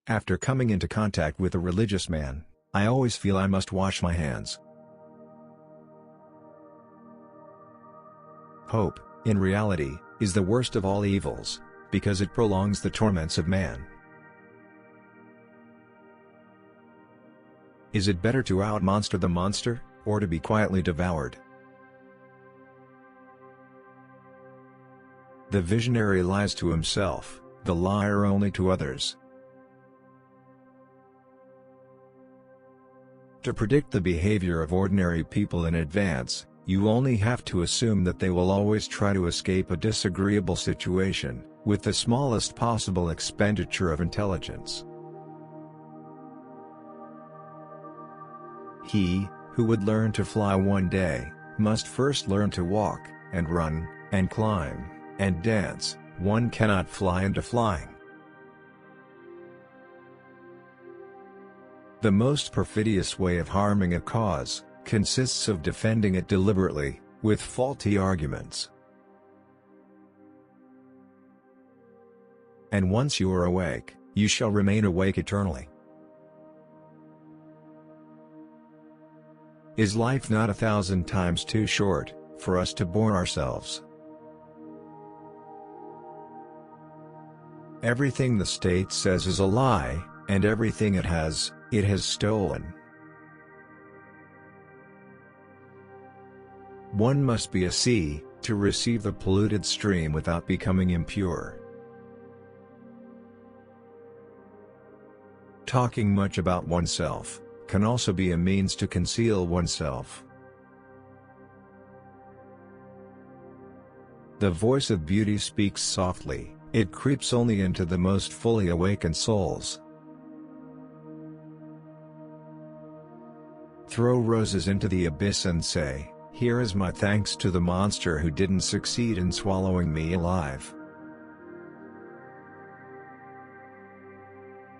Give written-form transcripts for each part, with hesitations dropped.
After coming into contact with a religious man, I always feel I must wash my hands. Hope, in reality, is the worst of all evils, because it prolongs the torments of man. Is it better to out-monster the monster, or to be quietly devoured? The visionary lies to himself, the liar only to others. To predict the behavior of ordinary people in advance, you only have to assume that they will always try to escape a disagreeable situation, with the smallest possible expenditure of intelligence. He, who would learn to fly one day, must first learn to walk, and run, and climb, and dance. One cannot fly into flying. The most perfidious way of harming a cause consists of defending it deliberately, with faulty arguments. And once you are awake, you shall remain awake eternally. Is life not 1,000 times too short for us to bore ourselves? Everything the state says is a lie, and everything it has stolen. One must be a sea, to receive the polluted stream without becoming impure. Talking much about oneself can also be a means to conceal oneself. The voice of beauty speaks softly, it creeps only into the most fully awakened souls. Throw roses into the abyss and say, "Here is my thanks to the monster who didn't succeed in swallowing me alive."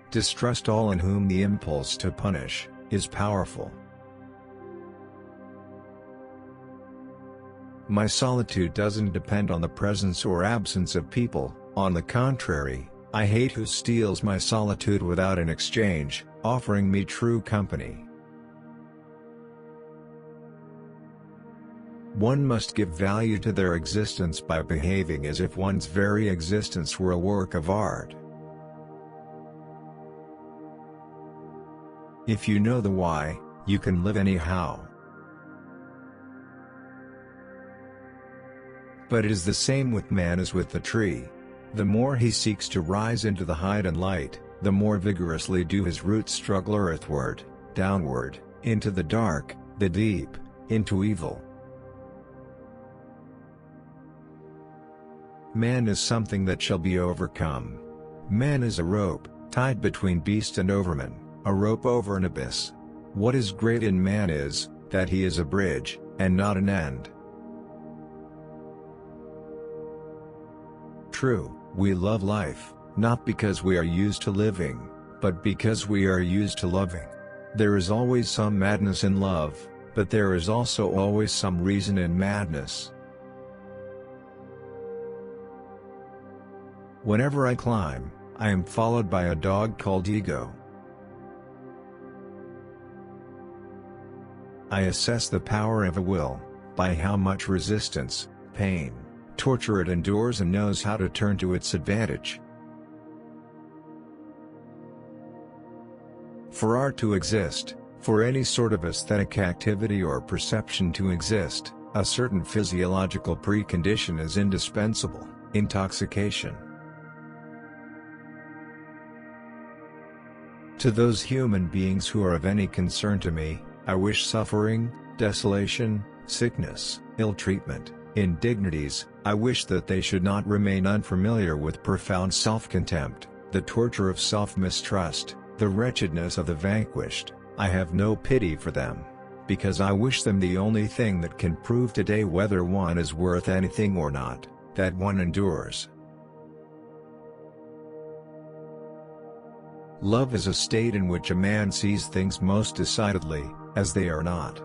Distrust all in whom the impulse to punish is powerful. My solitude doesn't depend on the presence or absence of people, on the contrary, I hate who steals my solitude without an exchange, offering me true company. One must give value to their existence by behaving as if one's very existence were a work of art. If you know the why, you can live anyhow. But it is the same with man as with the tree. The more he seeks to rise into the height and light, the more vigorously do his roots struggle earthward, downward, into the dark, the deep, into evil. Man is something that shall be overcome. Man is a rope, tied between beast and overman, a rope over an abyss. What is great in man is, that he is a bridge, and not an end. True, we love life, not because we are used to living, but because we are used to loving. There is always some madness in love, but there is also always some reason in madness. Whenever I climb, I am followed by a dog called ego. I assess the power of a will, by how much resistance, pain, torture it endures and knows how to turn to its advantage. For art to exist, for any sort of aesthetic activity or perception to exist, a certain physiological precondition is indispensable: intoxication. To those human beings who are of any concern to me, I wish suffering, desolation, sickness, ill treatment, indignities. I wish that they should not remain unfamiliar with profound self-contempt, the torture of self-mistrust, the wretchedness of the vanquished. I have no pity for them, because I wish them the only thing that can prove today whether one is worth anything or not, that one endures. Love is a state in which a man sees things most decidedly, as they are not.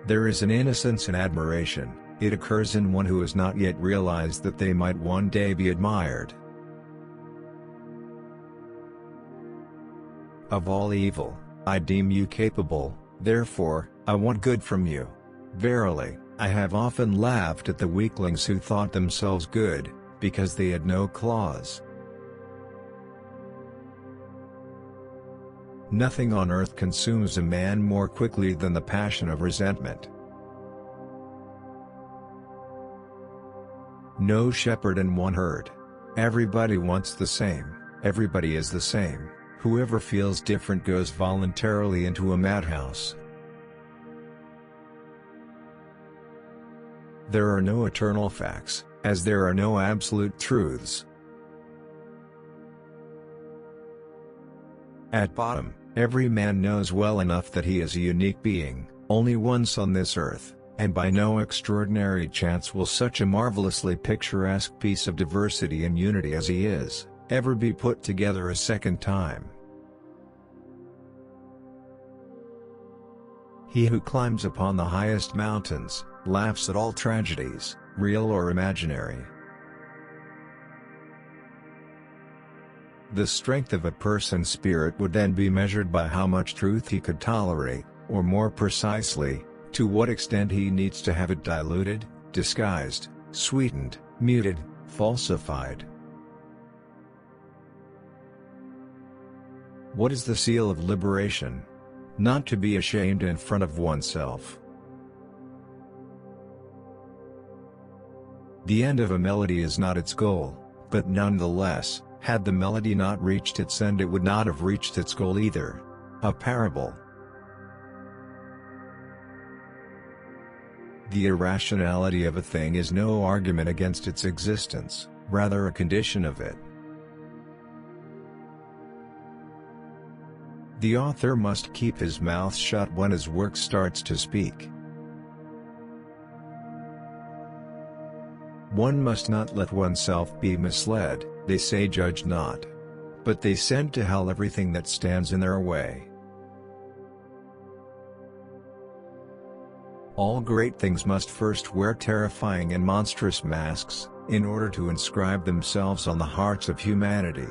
There is an innocence in admiration, it occurs in one who has not yet realized that they might one day be admired. Of all evil, I deem you capable, therefore, I want good from you. Verily, I have often laughed at the weaklings who thought themselves good, because they had no claws. Nothing on earth consumes a man more quickly than the passion of resentment. No shepherd and one herd. Everybody wants the same, everybody is the same, whoever feels different goes voluntarily into a madhouse. There are no eternal facts, as there are no absolute truths. At bottom, every man knows well enough that he is a unique being, only once on this earth, and by no extraordinary chance will such a marvelously picturesque piece of diversity and unity as he is, ever be put together a second time. He who climbs upon the highest mountains, laughs at all tragedies, real or imaginary. The strength of a person's spirit would then be measured by how much truth he could tolerate, or more precisely, to what extent he needs to have it diluted, disguised, sweetened, muted, falsified. What is the seal of liberation? Not to be ashamed in front of oneself. The end of a melody is not its goal, but nonetheless, had the melody not reached its end, it would not have reached its goal either. A parable. The irrationality of a thing is no argument against its existence, rather a condition of it. The author must keep his mouth shut when his work starts to speak. One must not let oneself be misled. They say judge not, but they send to hell everything that stands in their way. All great things must first wear terrifying and monstrous masks, in order to inscribe themselves on the hearts of humanity.